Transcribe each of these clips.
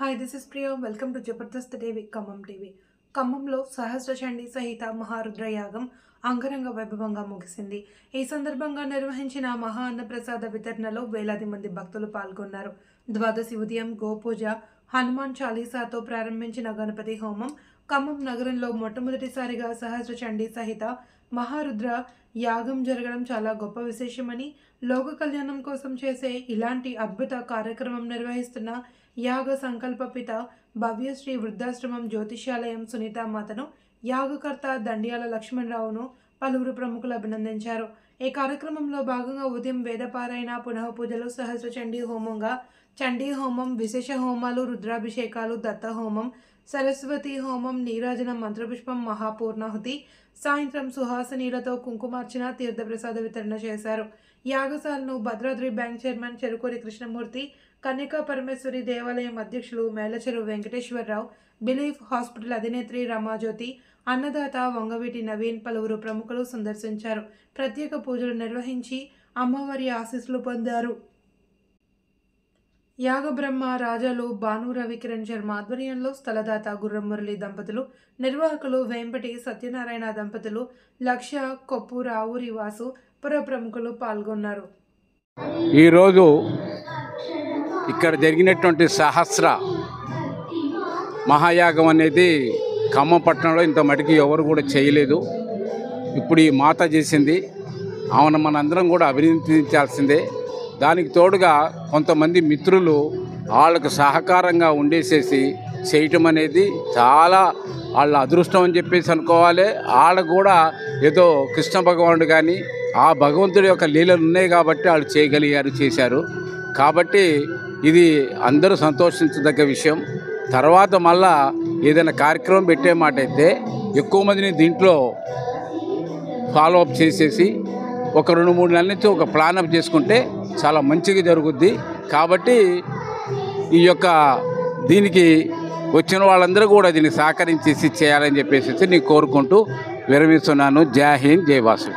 Hi this is Priya welcome to Jabardasth TV Khammam TV. ఖమ్మంలో సహస్ర చండీ సహిత మహారుద్ర యాగం అంగరంగ వైభవంగా ముగిసింది. ఈ సందర్భంగా నిర్వహించిన మహా అన్నప్రసాద వితరణలో వేలాది మంది భక్తులు పాల్గొన్నారు. ద్వాదశి ఉదయం గోపూజ, హనుమాన్ చాలీసాతో ప్రారంభించిన గణపతి హోమం ఖమ్మం నగరంలో మొట్టమొదటిసారిగా సహస్ర చండీ సహిత మహారుద్ర యాగం జరగడం చాలా గొప్ప విశేషమని, లోక కళ్యాణం కోసం చేసే ఇలాంటి అద్భుత కార్యక్రమం నిర్వహిస్తున్న యాగ సంకల్పపిత భవ్యశ్రీ వృద్ధాశ్రమం జ్యోతిష్యాలయం సునీతామాతను, యాగకర్త దండియాల లక్ష్మణరావును పలువురు ప్రముఖులు అభినందించారు. ఈ కార్యక్రమంలో భాగంగా ఉదయం వేదపారాయణ, పునః పూజలు, సహస్ర చండీ హోమంగా చండీ హోమం, విశేష హోమాలు, రుద్రాభిషేకాలు, దత్త హోమం, సరస్వతి హోమం, నీరాజనం, మంత్రపుష్పం, మహాపూర్ణాహుతి, సాయంత్రం సుహాసనీలతో కుంకుమార్చన, తీర్థప్రసాద వితరణ చేశారు. యాగశాలను భద్రాద్రి బ్యాంక్ చైర్మన్ చెరుకూరి కృష్ణమూర్తి, కన్యకా పరమేశ్వరి దేవాలయం అధ్యక్షులు మేలచెరు వెంకటేశ్వరరావు, బిలీఫ్ హాస్పిటల్ అధినేత్రి రమాజ్యోతి, అన్నదాత వంగవీటి నవీన్ పలువురు ప్రముఖులు సందర్శించారు. ప్రత్యేక పూజలు నిర్వహించి అమ్మవారి ఆశీస్సులు పొందారు. యాగబ్రహ్మ రాజాలు భాను రవికిరణ్ శర్మ ఆధ్వర్యంలో స్థలదాత గుర్రం మురళి దంపతులు, నిర్వాహకులు వేంపటి సత్యనారాయణ దంపతులు, లక్ష్య కొప్పు రావురి వాసు పుర ప్రముఖులు పాల్గొన్నారు. ఈరోజు ఇక్కడ జరిగినటువంటి సహస్ర మహాయాగం అనేది ఖమ్మం పట్టణంలో ఇంత మటుకు ఎవరు కూడా చేయలేదు. ఇప్పుడు ఈ మాత చేసింది, ఆమెను మనందరం కూడా అభినందించాల్సిందే. దానికి తోడుగా కొంతమంది మిత్రులు వాళ్ళకు సహకారంగా ఉండేసేసి చేయటం అనేది చాలా వాళ్ళ అదృష్టం అని చెప్పేసి అనుకోవాలి. వాళ్ళకు కూడా ఏదో కృష్ణ భగవానుడు కానీ ఆ భగవంతుడి యొక్క లీలలు ఉన్నాయి కాబట్టి వాళ్ళు చేయగలిగారు, చేశారు. కాబట్టి ఇది అందరూ సంతోషించదగ్గ విషయం. తర్వాత మళ్ళా ఏదైనా కార్యక్రమం పెట్టే మాట అయితే ఎక్కువ మందిని దీంట్లో ఫాలోఅప్ చేసేసి ఒక 2-3 నెలల నుంచి ఒక ప్లానప్ చేసుకుంటే చాలా మంచిగా జరుగుద్ది. కాబట్టి ఈ యొక్క దీనికి వచ్చిన వాళ్ళందరూ కూడా దీన్ని సహకరించేసి చేయాలని చెప్పేసి నేను కోరుకుంటూ విరమిస్తున్నాను. జై హింద్, జై వాసు.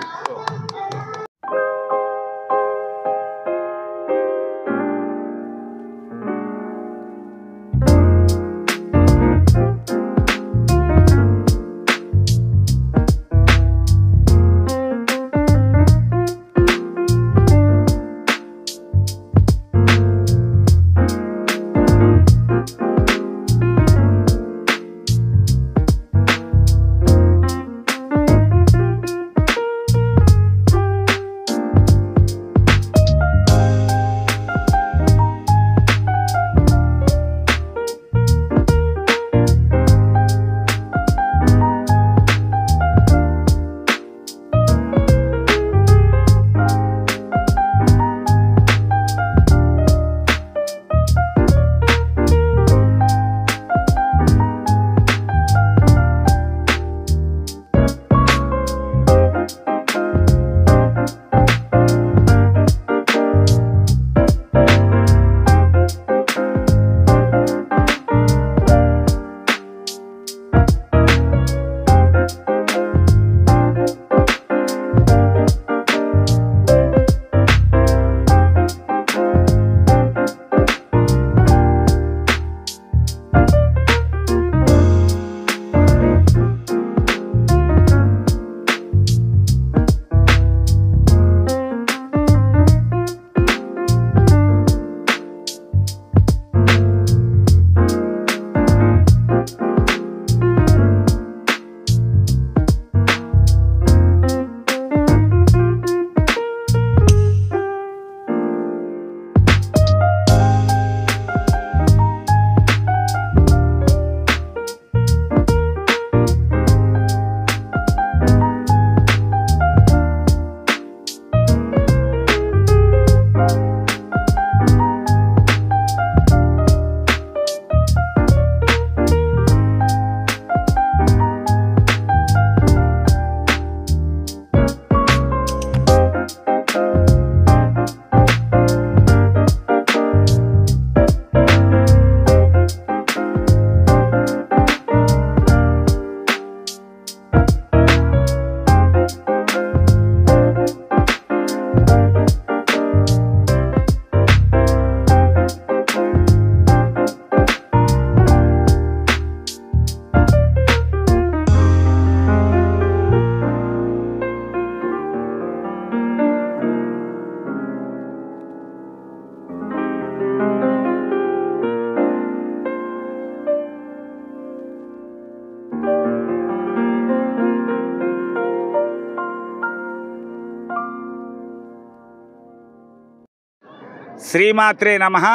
శ్రీమాత్రే నమః.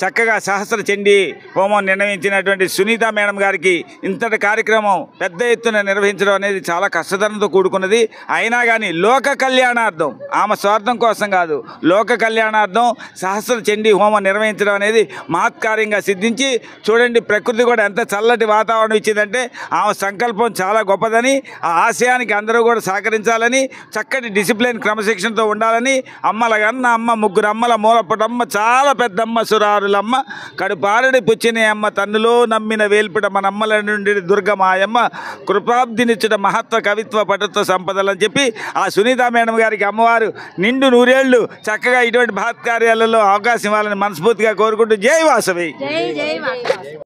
చక్కగా సహస్ర చండీ హోమం నిర్వహించినటువంటి సునీత మేడం గారికి ఇంతటి కార్యక్రమం పెద్ద ఎత్తున నిర్వహించడం అనేది చాలా కష్టతరంతో కూడుకున్నది. అయినా కానీ లోక కళ్యాణార్థం, ఆమె స్వార్థం కోసం కాదు, లోక కళ్యాణార్థం సహస్ర చండీ హోమం నిర్వహించడం అనేది మహత్కార్యంగా సిద్ధించి చూడండి. ప్రకృతి కూడా ఎంత చల్లటి వాతావరణం ఇచ్చిందంటే ఆమె సంకల్పం చాలా గొప్పదని, ఆ ఆశయానికి అందరూ కూడా సహకరించాలని, చక్కటి డిసిప్లిన్ క్రమశిక్షణతో ఉండాలని, అమ్మలగన్న అమ్మ, ముగ్గురు అమ్మల మూలపుటమ్మ, చాలా పెద్దమ్మ సురారులమ్మ, కడుపారడి పుచ్చిన అమ్మ, తన్నులో నమ్మిన వేల్పిట మనమ్మల నుండి దుర్గమాయమ్మ, కృపాబ్దినిచ్చుట మహత్వ కవిత్వ పటుత్వ సంపదలని చెప్పి ఆ సునీత మేడం గారికి అమ్మవారు నిండు నూరేళ్లు చక్కగా ఇటువంటి భాత్ కార్యాలలో అవకాశం ఇవ్వాలని మనస్ఫూర్తిగా కోరుకుంటూ జై వాసవి.